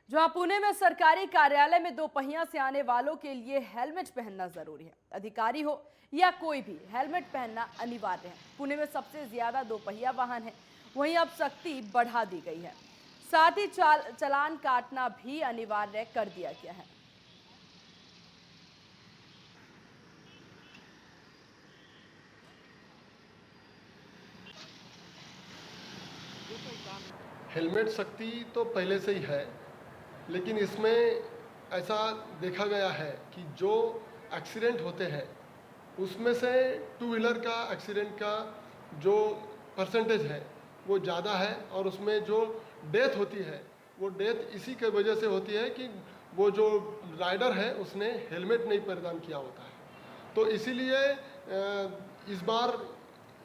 जहां पुणे में सरकारी कार्यालय में दोपहिया से आने वालों के लिए हेलमेट पहनना जरूरी है। अधिकारी हो या कोई भी, हेलमेट पहनना अनिवार्य है। पुणे में सबसे ज्यादा दोपहिया वाहन है, वहीं अब सख्ती बढ़ा दी गई है। साथ ही चालान काटना भी अनिवार्य कर दिया गया है। हेलमेट सख्ती तो पहले से ही है, लेकिन इसमें ऐसा देखा गया है कि जो एक्सीडेंट होते हैं उसमें से टू व्हीलर का एक्सीडेंट का जो परसेंटेज है वो ज़्यादा है, और उसमें जो डेथ होती है वो डेथ इसी के वजह से होती है कि वो जो राइडर है उसने हेलमेट नहीं परिधान किया होता है। तो इसीलिए इस बार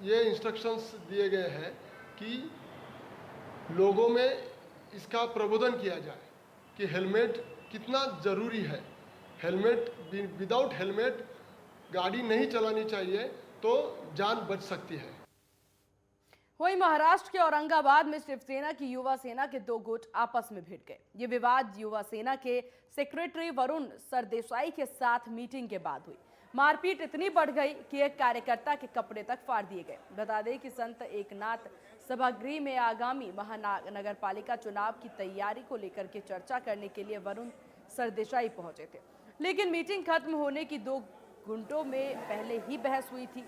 ये इंस्ट्रक्शंस दिए गए हैं कि लोगों में इसका प्रबोधन किया जाए कि हेलमेट कितना ज़रूरी है। हेलमेट, विदाउट हेलमेट गाड़ी नहीं चलानी चाहिए तो जान बच सकती है। वहीं महाराष्ट्र के औरंगाबाद में शिवसेना की युवा सेना के दो गुट आपस में भिड़ गए। ये विवाद युवा सेना के सेक्रेटरी वरुण सरदेसाई के साथ मीटिंग के बाद हुई। मारपीट इतनी बढ़ गई कि एक कार्यकर्ता के कपड़े तक फाड़ दिए गए। बता दें कि संत एकनाथ सभागृह में आगामी महानगर पालिका चुनाव की तैयारी को लेकर के चर्चा करने के लिए वरुण सरदेसाई पहुंचे थे, लेकिन मीटिंग खत्म होने की 2 घंटों में पहले ही बहस हुई थी।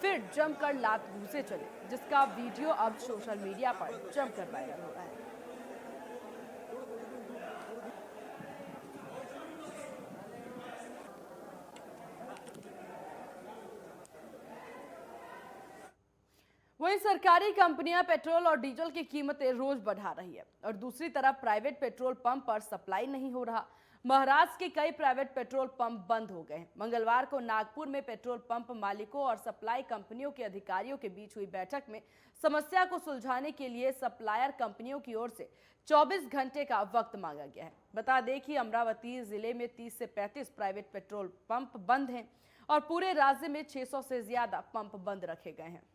फिर जमकर लात घूसे चले, जिसका वीडियो अब सोशल मीडिया पर जमकर वायरल हो रहा है। वहीं सरकारी कंपनियां पेट्रोल और डीजल की कीमतें रोज बढ़ा रही है और दूसरी तरफ प्राइवेट पेट्रोल पंप पर सप्लाई नहीं हो रहा। महाराष्ट्र के कई प्राइवेट पेट्रोल पंप बंद हो गए हैं। मंगलवार को नागपुर में पेट्रोल पंप मालिकों और सप्लाई कंपनियों के अधिकारियों के बीच हुई बैठक में समस्या को सुलझाने के लिए सप्लायर कंपनियों की ओर से 24 घंटे का वक्त मांगा गया है। बता दें कि अमरावती जिले में 30 से 35 प्राइवेट पेट्रोल पंप बंद हैं और पूरे राज्य में 600 से ज्यादा पंप बंद रखे गए हैं।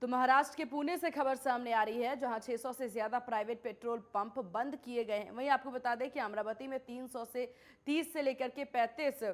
तो महाराष्ट्र के पुणे से खबर सामने आ रही है, जहां 600 से ज्यादा प्राइवेट पेट्रोल पंप बंद किए गए हैं। वहीं आपको बता दें कि अमरावती में 300 से 30 से लेकर के 35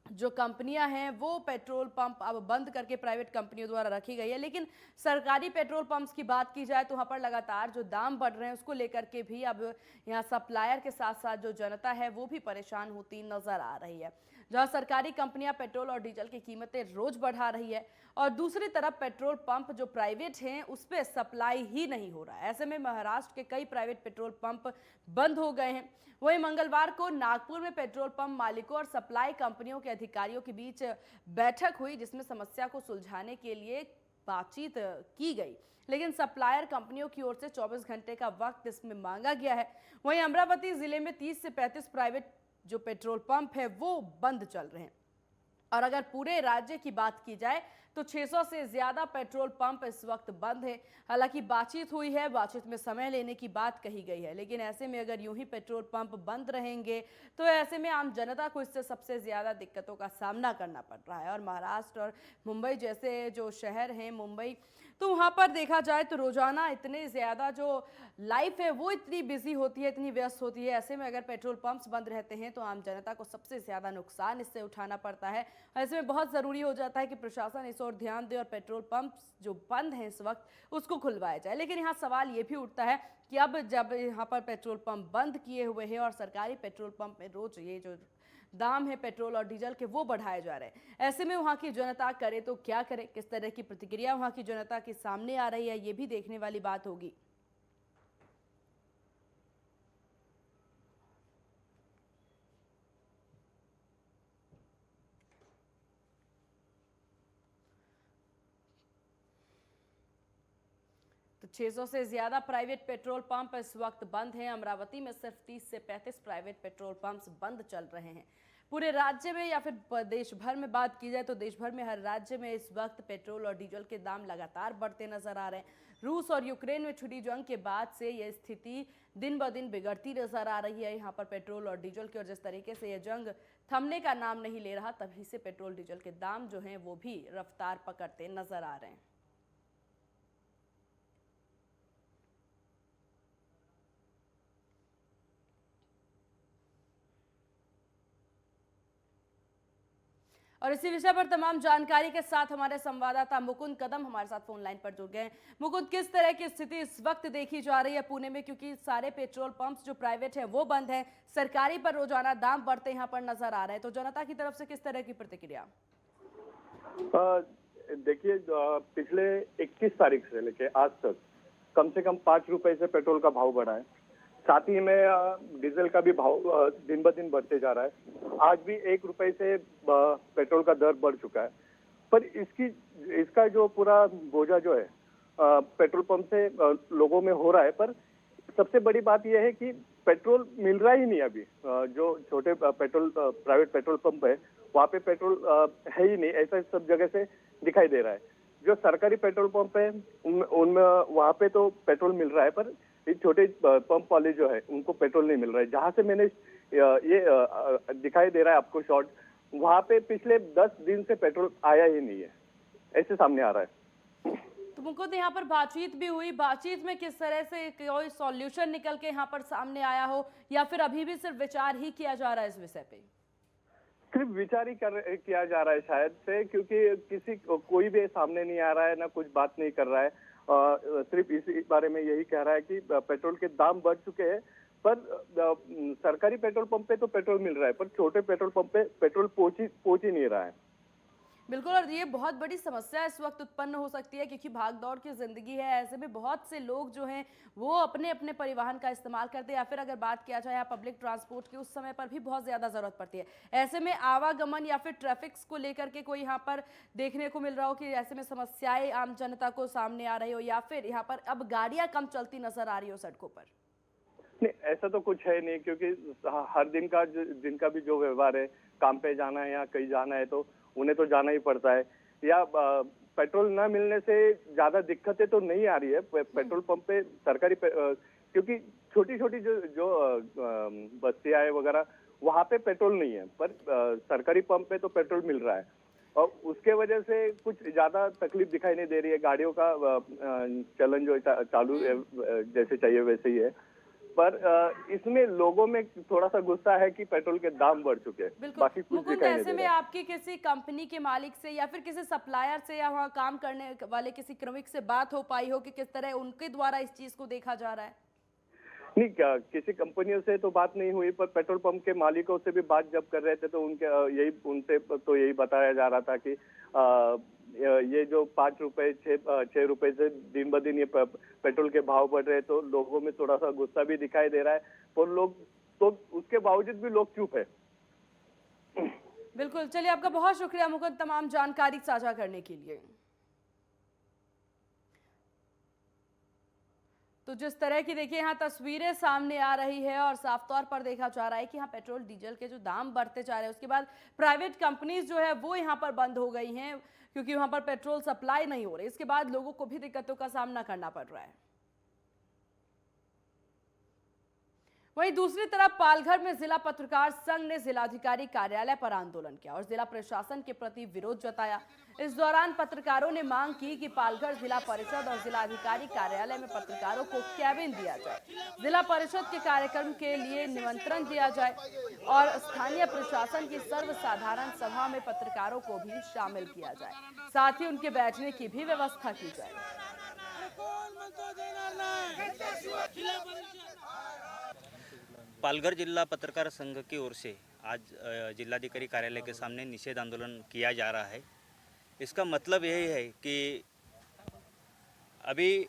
जो कंपनियां हैं वो पेट्रोल पंप अब बंद करके प्राइवेट कंपनियों द्वारा रखी गई है। लेकिन सरकारी पेट्रोल पंप्स की बात की जाए तो वहां पर लगातार जो दाम बढ़ रहे हैं उसको लेकर के भी अब यहां सप्लायर के साथ साथ जो जनता है वो भी परेशान होती नजर आ रही है। जहां सरकारी कंपनियां पेट्रोल और डीजल की कीमतें रोज बढ़ा रही है और दूसरी तरफ पेट्रोल पंप जो प्राइवेट हैं उस पर सप्लाई ही नहीं हो रहा है। ऐसे में महाराष्ट्र के कई प्राइवेट पेट्रोल पंप बंद हो गए हैं। वहीं मंगलवार को नागपुर में पेट्रोल पंप मालिकों और सप्लाई कंपनियों के अधिकारियों के बीच बैठक हुई, जिसमें समस्या को सुलझाने के लिए बातचीत की गई, लेकिन सप्लायर कंपनियों की ओर से 24 घंटे का वक्त इसमें मांगा गया है। वहीं अमरावती जिले में 30 से 35 प्राइवेट जो पेट्रोल पंप है वो बंद चल रहे हैं और अगर पूरे राज्य की बात की जाए तो 600 से ज्यादा पेट्रोल पंप इस वक्त बंद है। हालांकि बातचीत हुई है, बातचीत में समय लेने की बात कही गई है, लेकिन ऐसे में अगर यूं ही पेट्रोल पंप बंद रहेंगे तो ऐसे में आम जनता को इससे सबसे ज्यादा दिक्कतों का सामना करना पड़ रहा है। और महाराष्ट्र और मुंबई जैसे जो शहर हैं, मुंबई, तो वहां पर देखा जाए तो रोजाना इतने ज्यादा जो लाइफ है वो इतनी बिजी होती है, इतनी व्यस्त होती है। ऐसे में अगर पेट्रोल पंप्स बंद रहते हैं तो आम जनता को सबसे ज्यादा नुकसान इससे उठाना पड़ता है। ऐसे में बहुत जरूरी हो जाता है कि प्रशासन इस ओर ध्यान दे और पेट्रोल पंप्स जो बंद हैं इस वक्त उसको खुलवाया जाए। लेकिन यहाँ सवाल ये भी उठता है कि अब जब यहाँ पर पेट्रोल पंप बंद किए हुए हैं और सरकारी पेट्रोल पंप में रोज ये जो दाम है पेट्रोल और डीजल के वो बढ़ाए जा रहे हैं, ऐसे में वहां की जनता करे तो क्या करे, किस तरह की प्रतिक्रिया वहां की जनता के सामने आ रही है, ये भी देखने वाली बात होगी। तो तो 600 से ज्यादा प्राइवेट पेट्रोल पंप इस वक्त बंद हैं। अमरावती में सिर्फ 30 से 35 प्राइवेट पेट्रोल पंप्स बंद चल रहे हैं। पूरे राज्य में या फिर देश भर में बात की जाए तो देश भर में हर राज्य में इस वक्त पेट्रोल और डीजल के दाम लगातार बढ़ते नजर आ रहे हैं। रूस और यूक्रेन में छिड़ी जंग के बाद से यह स्थिति दिन ब दिन बिगड़ती नजर आ रही है। यहाँ पर पेट्रोल और डीजल की, और जिस तरीके से यह जंग थमने का नाम नहीं ले रहा, तभी से पेट्रोल डीजल के दाम जो हैं वो भी रफ्तार पकड़ते नजर आ रहे हैं। और इसी विषय पर तमाम जानकारी के साथ हमारे संवाददाता मुकुंद कदम हमारे साथ फोन लाइन पर जुड़ गए हैं। मुकुंद, किस तरह की स्थिति इस वक्त देखी जा रही है पुणे में, क्योंकि सारे पेट्रोल पंप्स जो प्राइवेट है वो बंद हैं, सरकारी पर रोजाना दाम बढ़ते यहाँ पर नजर आ रहे हैं, तो जनता की तरफ से किस तरह की प्रतिक्रिया? देखिए, पिछले 21 तारीख से लेके आज तक कम से कम 5 रुपए से पेट्रोल का भाव बढ़ा है। साथ ही में डीजल का भी भाव दिन ब दिन बढ़ते जा रहा है। आज भी 1 रुपए से पेट्रोल का दर बढ़ चुका है। पर इसका जो पूरा बोझा जो है पेट्रोल पंप से लोगों में हो रहा है। पर सबसे बड़ी बात यह है कि पेट्रोल मिल रहा ही नहीं अभी। जो छोटे प्राइवेट पेट्रोल पंप है वहाँ पे पेट्रोल है ही नहीं, ऐसा सब जगह से दिखाई दे रहा है। जो सरकारी पेट्रोल पंप है उनमें वहाँ पे तो पेट्रोल मिल रहा है, पर ये छोटे पंप वाले जो है उनको पेट्रोल नहीं मिल रहा है। जहाँ से मैंने ये दिखाई दे रहा है आपको शॉर्ट, वहाँ पे पिछले 10 दिन से पेट्रोल आया ही नहीं है, ऐसे सामने आ रहा है। तो मुकुंद, यहाँ पर बातचीत भी हुई, बातचीत में किस तरह से कोई सॉल्यूशन निकल के यहाँ पर सामने आया हो, या फिर अभी भी सिर्फ विचार ही किया जा रहा है इस विषय पे? सिर्फ विचार ही किया जा रहा है शायद से, क्योंकि कोई भी सामने नहीं आ रहा है, ना कुछ बात नहीं कर रहा है। सिर्फ इसी बारे में यही कह रहा है कि पेट्रोल के दाम बढ़ चुके हैं, पर सरकारी पेट्रोल पंप पे तो पेट्रोल मिल रहा है, पर छोटे पेट्रोल पंप पे पेट्रोल पहुंच ही नहीं रहा है। बिल्कुल, और ये बहुत बड़ी समस्या इस वक्त उत्पन्न हो सकती है, क्योंकि भाग दौड़ की जिंदगी है। ऐसे में बहुत से लोग जो हैं वो अपने अपने परिवहन का इस्तेमाल करते हैं, या फिर अगर बात किया जाए पब्लिक ट्रांसपोर्ट की, उस समय पर भी बहुत ज़्यादा ज़रूरत पड़ती है। ऐसे में आवागमन या फिर ट्रैफिक्स को लेकर के कोई यहाँ पर देखने को मिल रहा हो कि ऐसे में समस्याएं आम जनता को सामने आ रही हो, या फिर यहाँ पर अब गाड़ियाँ कम चलती नजर आ रही हो सड़कों पर? नहीं, ऐसा तो कुछ है नहीं, क्योंकि हर दिन का भी जो व्यवहार है, काम पे जाना है या कहीं जाना है तो उन्हें तो जाना ही पड़ता है। या पेट्रोल न मिलने से ज्यादा दिक्कतें तो नहीं आ रही है पेट्रोल पंप पे सरकारी क्योंकि छोटी छोटी जो बस्तियां है वगैरह वहाँ पे पेट्रोल नहीं है, पर सरकारी पंप पे तो पेट्रोल मिल रहा है, और उसके वजह से कुछ ज्यादा तकलीफ दिखाई नहीं दे रही है। गाड़ियों का चलन जो चालू जैसे चाहिए वैसे ही है, पर इसमें लोगों में थोड़ा सा गुस्सा है कि पेट्रोल के दाम बढ़ चुके हैं, बाकी कुछ दिखाई नहीं दे रहा। ऐसे में आपकी किसी कंपनी के मालिक से या फिर किसी सप्लायर से या वहाँ काम करने वाले किसी श्रमिक से बात हो पाई हो कि किस तरह उनके द्वारा इस चीज को देखा जा रहा है? नहीं, किसी कंपनियों से तो बात नहीं हुई, पर पेट्रोल पंप के मालिकों से भी बात जब कर रहे थे तो उनसे तो यही बताया जा रहा था कि ये जो 5 रुपए 6 रुपए से दिन ब दिन ये पेट्रोल के भाव बढ़ रहे हैं, तो लोगों में थोड़ा सा गुस्सा भी दिखाई दे रहा है, और लोग तो उसके बावजूद भी लोग चुप है। बिल्कुल, चलिए, आपका बहुत शुक्रिया मुकुंद तमाम जानकारी साझा करने के लिए। तो जिस तरह की देखिए यहाँ तस्वीरें सामने आ रही है, और साफ तौर पर देखा जा रहा है कि यहाँ पेट्रोल डीजल के जो दाम बढ़ते जा रहे हैं, उसके बाद प्राइवेट कंपनीज जो है वो यहाँ पर बंद हो गई हैं, क्योंकि वहाँ पर पेट्रोल सप्लाई नहीं हो रही। इसके बाद लोगों को भी दिक्कतों का सामना करना पड़ रहा है। वहीं दूसरी तरफ पालघर में जिला पत्रकार संघ ने जिलाधिकारी कार्यालय पर आंदोलन किया और जिला प्रशासन के प्रति विरोध जताया। इस दौरान पत्रकारों ने मांग की कि पालघर जिला परिषद और जिलाधिकारी कार्यालय में पत्रकारों को कैबिन दिया जाए, जिला परिषद के कार्यक्रम के लिए निमंत्रण दिया जाए और स्थानीय प्रशासन की सर्वसाधारण सभा में पत्रकारों को भी शामिल किया जाए, साथ ही उनके बैठने की भी व्यवस्था की जाए। पालघर जिला पत्रकार संघ की ओर से आज जिलाधिकारी कार्यालय के सामने निषेध आंदोलन किया जा रहा है। इसका मतलब यही है कि अभी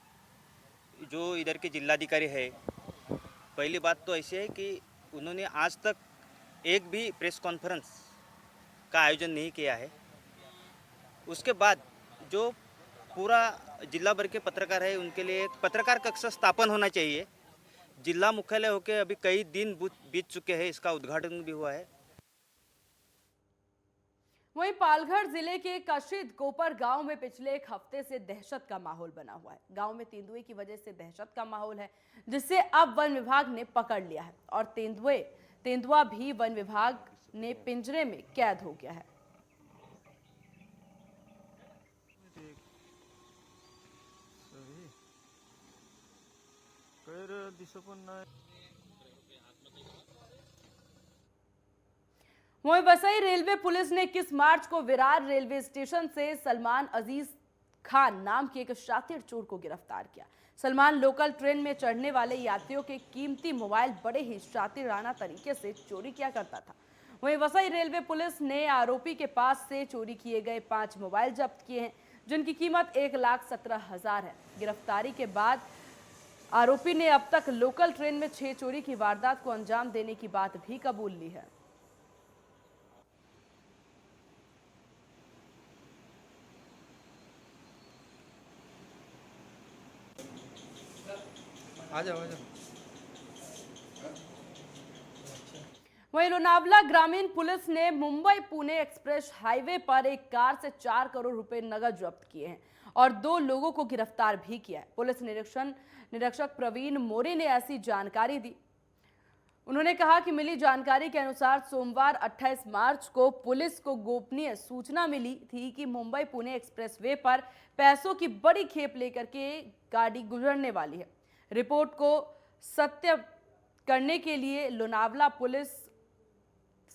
जो इधर के जिलाधिकारी है, पहली बात तो ऐसी है कि उन्होंने आज तक एक भी प्रेस कॉन्फ्रेंस का आयोजन नहीं किया है। उसके बाद जो पूरा जिला भर के पत्रकार है उनके लिए एक पत्रकार कक्ष स्थापन होना चाहिए। जिला मुख्यालय होके अभी कई दिन बीत चुके हैं, इसका उद्घाटन भी हुआ है। वहीं पालघर जिले के कशिद कोपर गांव में पिछले एक हफ्ते से दहशत का माहौल बना हुआ है। गांव में तेंदुए की वजह से दहशत का माहौल है, जिससे अब वन विभाग ने पकड़ लिया है और तेंदुआ भी वन विभाग ने पिंजरे में कैद हो गया है। वहीं वसई रेलवे पुलिस ने 21 मार्च को विरार रेलवे स्टेशन से सलमान अजीज खान नाम के एक शातिर चोर को गिरफ्तार किया। सलमान लोकल ट्रेन में चढ़ने वाले यात्रियों के कीमती मोबाइल बड़े ही शातिराना तरीके से चोरी किया करता था। वहीं वसई रेलवे पुलिस ने आरोपी के पास से चोरी किए गए 5 मोबाइल जब्त किए हैं, जिनकी कीमत 1,17,000 है। गिरफ्तारी के बाद आरोपी ने अब तक लोकल ट्रेन में 6 चोरी की वारदात को अंजाम देने की बात भी कबूल ली है। आ जाओ। वहीं लोनावला ग्रामीण पुलिस ने मुंबई पुणे एक्सप्रेस हाईवे पर एक कार से 4 करोड़ रुपए नगद जब्त किए हैं और 2 लोगों को गिरफ्तार भी किया है। पुलिस निरीक्षक प्रवीण मोरे ने ऐसी जानकारी दी। उन्होंने कहा कि मिली जानकारी के अनुसार सोमवार 28 मार्च को पुलिस को गोपनीय सूचना मिली थी कि मुंबई पुणे एक्सप्रेसवे पर पैसों की बड़ी खेप लेकर के गाड़ी गुजरने वाली है। रिपोर्ट को सत्य करने के लिए लोनावला पुलिस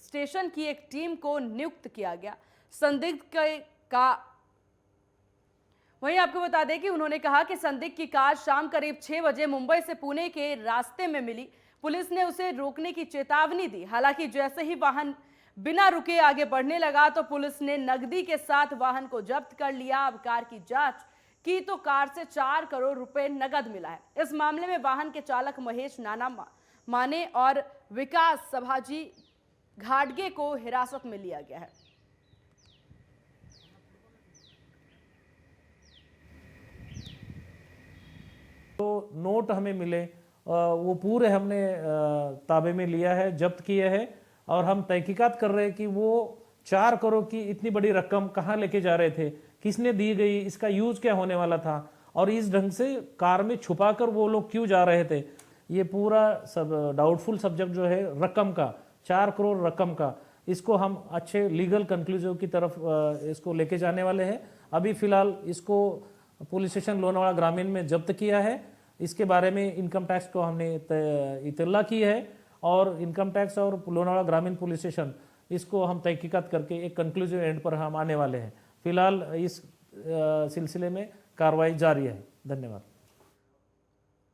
स्टेशन की एक टीम को नियुक्त किया गया। संदिग्ध का वहीं आपको बता दें कि उन्होंने कहा कि संदिग्ध की कार शाम करीब 6 बजे मुंबई से पुणे के रास्ते में मिली। पुलिस ने उसे रोकने की चेतावनी दी। हालांकि जैसे ही वाहन बिना रुके आगे बढ़ने लगा तो पुलिस ने नकदी के साथ वाहन को जब्त कर लिया। अब कार की जांच की तो कार से 4 करोड़ रुपए नगद मिला है। इस मामले में वाहन के चालक महेश नाना माने और विकास सभाजी घाटगे को हिरासत में लिया गया है। तो नोट हमें मिले वो पूरे हमने ताबे में लिया है, जब्त किए हैं और हम तहकीकात कर रहे हैं कि वो 4 करोड़ की इतनी बड़ी रकम कहाँ लेके जा रहे थे, किसने दी गई, इसका यूज क्या होने वाला था और इस ढंग से कार में छुपाकर वो लोग क्यों जा रहे थे। ये पूरा सब डाउटफुल सब्जेक्ट जो है रकम का 4 करोड़ रकम का, इसको हम अच्छे लीगल कंक्लूजन की तरफ इसको लेके जाने वाले हैं। अभी फिलहाल इसको पुलिस स्टेशन लोनावाला ग्रामीण में जब्त किया है। इसके बारे में इनकम टैक्स को हमने इतला की है और इनकम टैक्स और लोनावाला ग्रामीण पुलिस स्टेशन इसको हम तहकीकात करके एक कंक्लूसिव एंड पर हम आने वाले हैं। फिलहाल इस सिलसिले में कार्रवाई जारी है। धन्यवाद।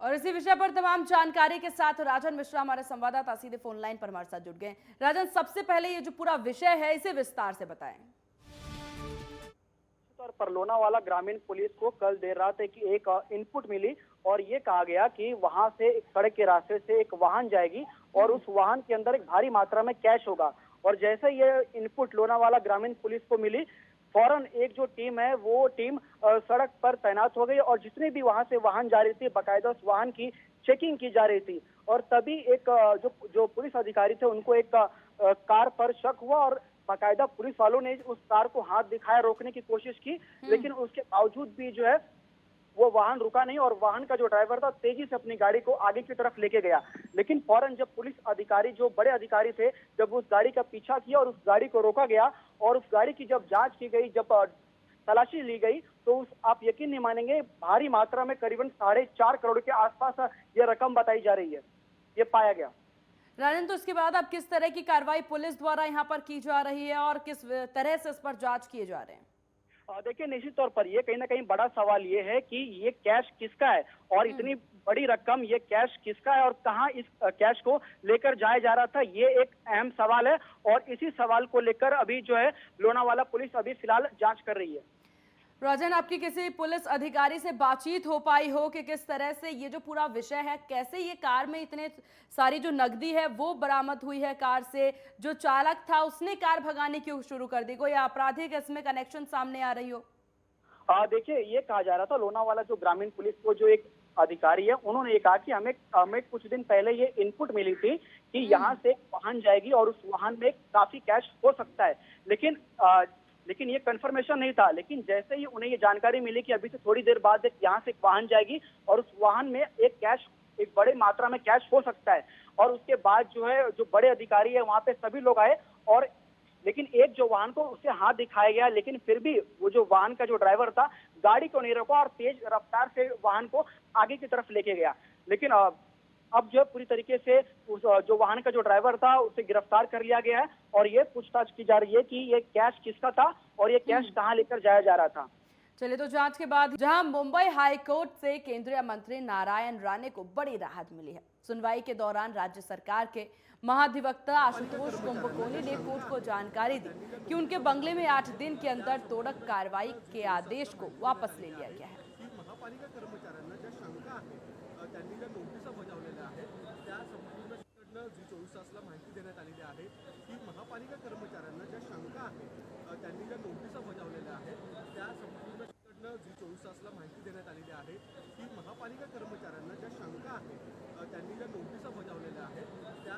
और इसी विषय पर तमाम जानकारी के साथ राजन मिश्रा हमारे संवाददाता सीधे फोन लाइन पर हमारे साथ जुड़ गए। राजन, सबसे पहले ये जो पूरा विषय है इसे विस्तार से बताएं। तौर पर लोनावाला ग्रामीण पुलिस को कल देर रात एक इनपुट मिली और ये कहा गया कि वहां से एक सड़क के रास्ते से एक वाहन जाएगी और उस वाहन के अंदर एक भारी मात्रा में कैश होगा। और जैसे ये इनपुट लोनावाला ग्रामीण पुलिस को मिली, फौरन एक जो टीम है वो टीम सड़क पर तैनात हो गई और जितने भी वहां से वाहन जा रही थी बाकायदा उस वाहन की चेकिंग की जा रही थी। और तभी एक जो पुलिस अधिकारी थे उनको एक कार पर शक हुआ और बाकायदा पुलिस वालों ने उस कार को हाथ दिखाया, रोकने की कोशिश की, लेकिन उसके बावजूद भी जो है वो वाहन रुका नहीं और वाहन का जो ड्राइवर था तेजी से अपनी गाड़ी को आगे की तरफ लेके गया। लेकिन फौरन जब पुलिस अधिकारी, जो बड़े अधिकारी थे, जब उस गाड़ी का पीछा किया और उस गाड़ी को रोका गया और उस गाड़ी की जब जांच की गई, जब तलाशी ली गई, तो आप यकीन नहीं मानेंगे भारी मात्रा में करीबन 4.5 करोड़ के आसपास ये रकम बताई जा रही है, ये पाया गया। राजन, तो इसके बाद अब किस तरह की कार्रवाई पुलिस द्वारा यहाँ पर की जा रही है और किस तरह से इस पर जांच किए जा रहे हैं? देखिए, निश्चित तौर पर ये कहीं ना कहीं बड़ा सवाल ये है कि ये कैश किसका है और इतनी बड़ी रकम ये कैश किसका है और कहां इस कैश को लेकर जाया जा रहा था, ये एक अहम सवाल है। और इसी सवाल को लेकर अभी जो है लोनावाला पुलिस अभी फिलहाल जांच कर रही है। राजन, आपकी किसी पुलिस अधिकारी से बातचीत हो पाई हो कि किस तरह से ये जो पूरा विषय है, कैसे ये कार में इतने सारी जो नकदी है वो बरामद हुई है कार से, जो चालक था उसने कार भगाने क्यों शुरू कर दी, कोई आपराधिक इसमें कनेक्शन सामने आ रही हो? देखिए, ये कहा जा रहा था लोनावाला जो ग्रामीण पुलिस को जो एक अधिकारी है, उन्होंने ये कहा कि हमें कुछ दिन पहले ये इनपुट मिली थी कि यहाँ से एक वाहन जाएगी और उस वाहन में काफी कैश हो सकता है, लेकिन ये कंफर्मेशन नहीं था। लेकिन जैसे ही उन्हें ये जानकारी मिली कि अभी से थोड़ी देर बाद यहाँ से एक वाहन जाएगी और उस वाहन में एक बड़े मात्रा में कैश हो सकता है, और उसके बाद जो बड़े अधिकारी है वहाँ पे सभी लोग आए, और लेकिन एक जो वाहन को उसे हाथ दिखाया गया, लेकिन फिर भी वो जो वाहन का जो ड्राइवर था गाड़ी को नहीं रोका और तेज रफ्तार से वाहन को आगे की तरफ लेके गया। लेकिन अब जो पूरी तरीके से उस जो वाहन का जो ड्राइवर था उसे गिरफ्तार कर लिया गया है, और ये पूछताछ की जा रही है कि ये कैश किसका था और ये कैश कहाँ लेकर जाया जा रहा था। चलिए, तो जांच के बाद जहां मुंबई हाई कोर्ट से केंद्रीय मंत्री नारायण राणे को बड़ी राहत मिली है। सुनवाई के दौरान राज्य सरकार के महाधिवक्ता आशुतोष कुंभकोणी ने कोर्ट को जानकारी दी कि उनके बंगले में 8 दिन के अंदर तोड़क कार्रवाई के आदेश को वापस ले लिया गया है। महापालिका कर्मचाऱ्यांना ज्या शंका आहेत त्यांनी ज्या नोटिसा बजावलेल्या आहेत त्या संपूर्णकडनं जी 24 तासला माहिती देण्यात आलेली आहे की महापालिका कर्मचाऱ्यांना ज्या शंका आहेत त्यांनी ज्या नोटिसा बजावलेल्या आहेत त्या संपूर्णकडनं जी 24 तासला माहिती देण्यात आलेली आहे की महापालिका कर्मचाऱ्यांना ज्या शंका आहेत त्यांनी ज्या नोटिसा बजावलेल्या आहेत त्या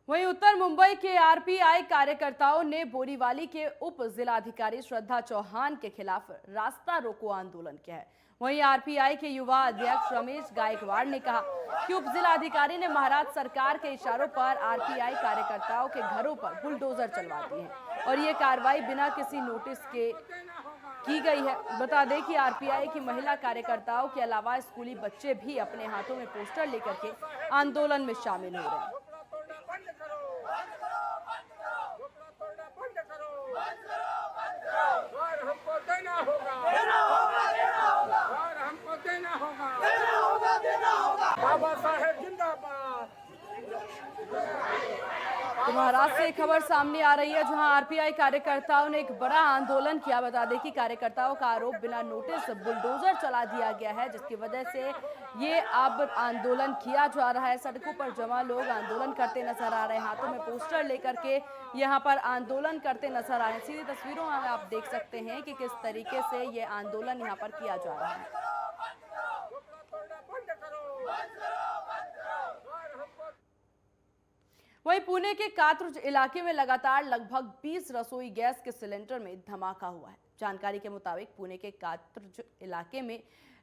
वहीं उत्तर मुंबई के आरपीआई कार्यकर्ताओं ने बोरीवली के उप जिलाधिकारी श्रद्धा चौहान के खिलाफ रास्ता रोको आंदोलन किया है। वहीं आरपीआई के युवा अध्यक्ष रमेश गायकवाड़ ने कहा कि उप जिलाधिकारी ने महाराष्ट्र सरकार के इशारों पर आरपीआई कार्यकर्ताओं के घरों पर बुलडोजर चलवा दिए हैं और ये कार्रवाई बिना किसी नोटिस के की गई है। बता दें कि आरपीआई की महिला कार्यकर्ताओं के अलावा स्कूली बच्चे भी अपने हाथों में पोस्टर लेकर के आंदोलन में शामिल हो रहे हैं। तो महाराष्ट्र से खबर सामने आ रही है जहां आरपीआई कार्यकर्ताओं ने एक बड़ा आंदोलन किया। बता दें कि कार्यकर्ताओं का आरोप बिना नोटिस बुलडोजर चला दिया गया है, जिसकी वजह से ये अब आंदोलन किया जा रहा है। सड़कों पर जमा लोग आंदोलन करते नजर आ रहे हैं, हाथों में पोस्टर लेकर के यहाँ पर आंदोलन करते नजर आ रहे हैं। सीधी तस्वीरों में आप देख सकते हैं कि किस तरीके से ये आंदोलन यहाँ पर किया जा रहा है। वहीं पुणे के कात्रज इलाके में लगातार लगभग 20 रसोई गैस के सिलेंडर में धमाका हुआ है। जानकारी के मुताबिक पुणे के कात्रज इलाके में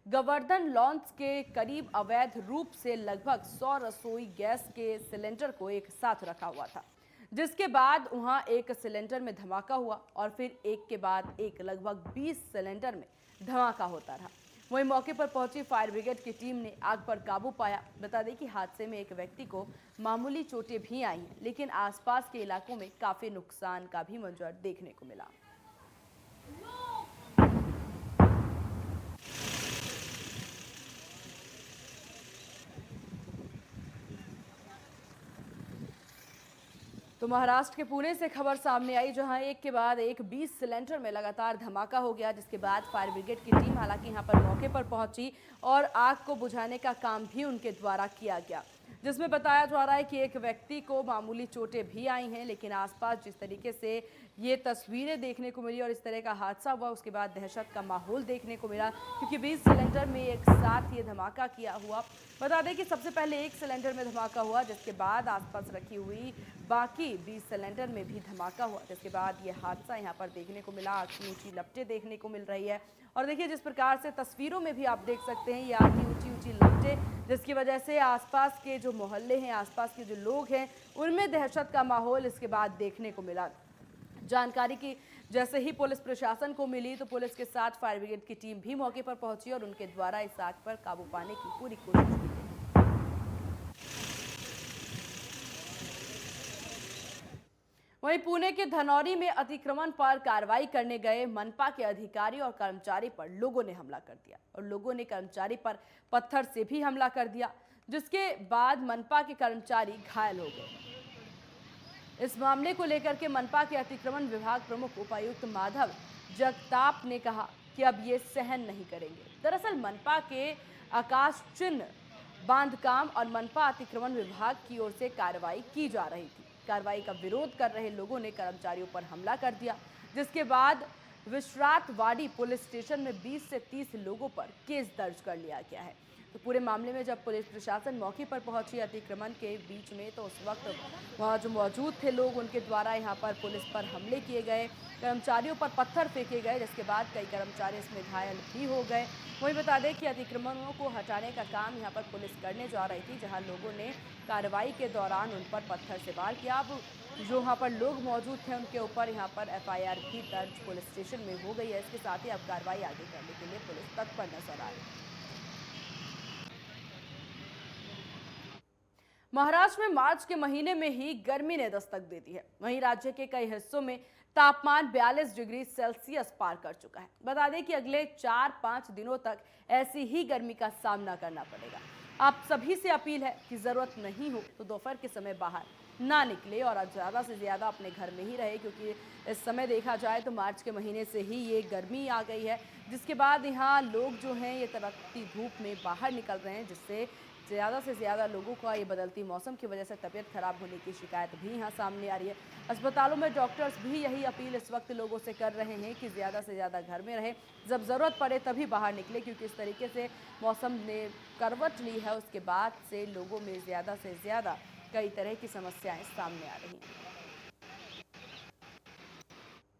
गोवर्धन लॉन्स के करीब अवैध रूप से लगभग 100 रसोई गैस के सिलेंडर को एक साथ रखा हुआ था, जिसके बाद वहां एक सिलेंडर में धमाका हुआ और फिर एक के बाद एक लगभग 20 सिलेंडर में धमाका होता रहा। वहीं मौके पर पहुंची फायर ब्रिगेड की टीम ने आग पर काबू पाया। बता दें कि हादसे में एक व्यक्ति को मामूली चोटें भी आई हैं, लेकिन आसपास के इलाकों में काफी नुकसान का भी मंजर देखने को मिला। तो महाराष्ट्र के पुणे से खबर सामने आई जहां एक के बाद एक 20 सिलेंडर में लगातार धमाका हो गया, जिसके बाद फायर ब्रिगेड की टीम हालांकि यहां पर मौके पर पहुंची और आग को बुझाने का काम भी उनके द्वारा किया गया, जिसमें बताया जा रहा है कि एक व्यक्ति को मामूली चोटें भी आई हैं। लेकिन आसपास जिस तरीके से ये तस्वीरें देखने को मिली और इस तरह का हादसा हुआ, उसके बाद दहशत का माहौल देखने को मिला, क्योंकि 20 सिलेंडर में एक साथ ये धमाका किया हुआ। बता दें कि सबसे पहले एक सिलेंडर में धमाका हुआ, जिसके बाद आसपास रखी हुई बाकी 20 सिलेंडर में भी धमाका हुआ, जिसके बाद ये हादसा यहाँ पर देखने को मिला। आग की ऊंची लपटें देखने को मिल रही है और देखिए जिस प्रकार से तस्वीरों में भी आप देख सकते हैं, ये आग की ऊंची ऊंची लपटें, जिसकी वजह से आसपास के जो मोहल्ले हैं, आसपास के जो लोग हैं, उनमें दहशत का माहौल इसके बाद देखने को मिला। जानकारी की जैसे ही पुलिस प्रशासन को मिली तो पुलिस के साथ फायर ब्रिगेड की टीम भी मौके पर पहुंची और उनके द्वारा इस आग पर काबू पाने की पूरी कोशिश की गई। वहीं पुणे के धनौरी में अतिक्रमण पर कार्रवाई करने गए मनपा के अधिकारी और कर्मचारी पर लोगों ने हमला कर दिया और लोगों ने कर्मचारी पर पत्थर से भी हमला कर दिया, जिसके बाद मनपा के कर्मचारी घायल हो गए। इस मामले को लेकर के मनपा के अतिक्रमण विभाग प्रमुख उपायुक्त माधव जगताप ने कहा कि अब ये सहन नहीं करेंगे। दरअसल मनपा के आकाश चिन्ह बांधकाम और मनपा अतिक्रमण विभाग की ओर से कार्रवाई की जा रही थी। कार्रवाई का विरोध कर रहे लोगों ने कर्मचारियों पर हमला कर दिया, जिसके बाद विश्रातवाड़ी पुलिस स्टेशन में 20 से 30 लोगों पर केस दर्ज कर लिया गया है। तो पूरे मामले में जब पुलिस प्रशासन मौके पर पहुंची अतिक्रमण के बीच में, तो उस वक्त वहां जो मौजूद थे लोग, उनके द्वारा यहां पर पुलिस पर हमले किए गए, कर्मचारियों पर पत्थर फेंके गए, जिसके बाद कई कर्मचारी इसमें घायल भी हो गए। वहीं बता दें कि अतिक्रमणों को हटाने का काम यहां पर पुलिस करने जा रही थी, जहां लोगों ने कार्रवाई के दौरान उन पर पत्थर से वार किया। अब जो वहां पर लोग मौजूद थे उनके ऊपर यहां पर एफआईआर भी दर्ज पुलिस स्टेशन में हो गई है। इसके साथ ही अब कार्रवाई आगे करने के लिए पुलिस तत्पर नजर आ रही है। महाराष्ट्र में मार्च के महीने में ही गर्मी ने दस्तक दे दी है। वहीं राज्य के कई हिस्सों में तापमान 42 डिग्री सेल्सियस पार कर चुका है। बता दें कि अगले 4-5 दिनों तक ऐसी ही गर्मी का सामना करना पड़ेगा। आप सभी से अपील है कि जरूरत नहीं हो तो दोपहर के समय बाहर ना निकले और ज़्यादा से ज़्यादा अपने घर में ही रहे, क्योंकि इस समय देखा जाए तो मार्च के महीने से ही ये गर्मी आ गई है, जिसके बाद यहाँ लोग जो हैं ये तड़कती धूप में बाहर निकल रहे हैं, जिससे ज़्यादा से ज़्यादा लोगों का ये बदलती मौसम की वजह से तबीयत खराब होने की शिकायत भी यहाँ सामने आ रही है। अस्पतालों में डॉक्टर्स भी यही अपील इस वक्त लोगों से कर रहे हैं कि ज़्यादा से ज़्यादा घर में रहे, जब ज़रूरत पड़े तभी बाहर निकले, क्योंकि इस तरीके से मौसम ने करवट ली है उसके बाद से लोगों में ज़्यादा से ज़्यादा कई तरह की समस्याएं सामने आ रही हैं।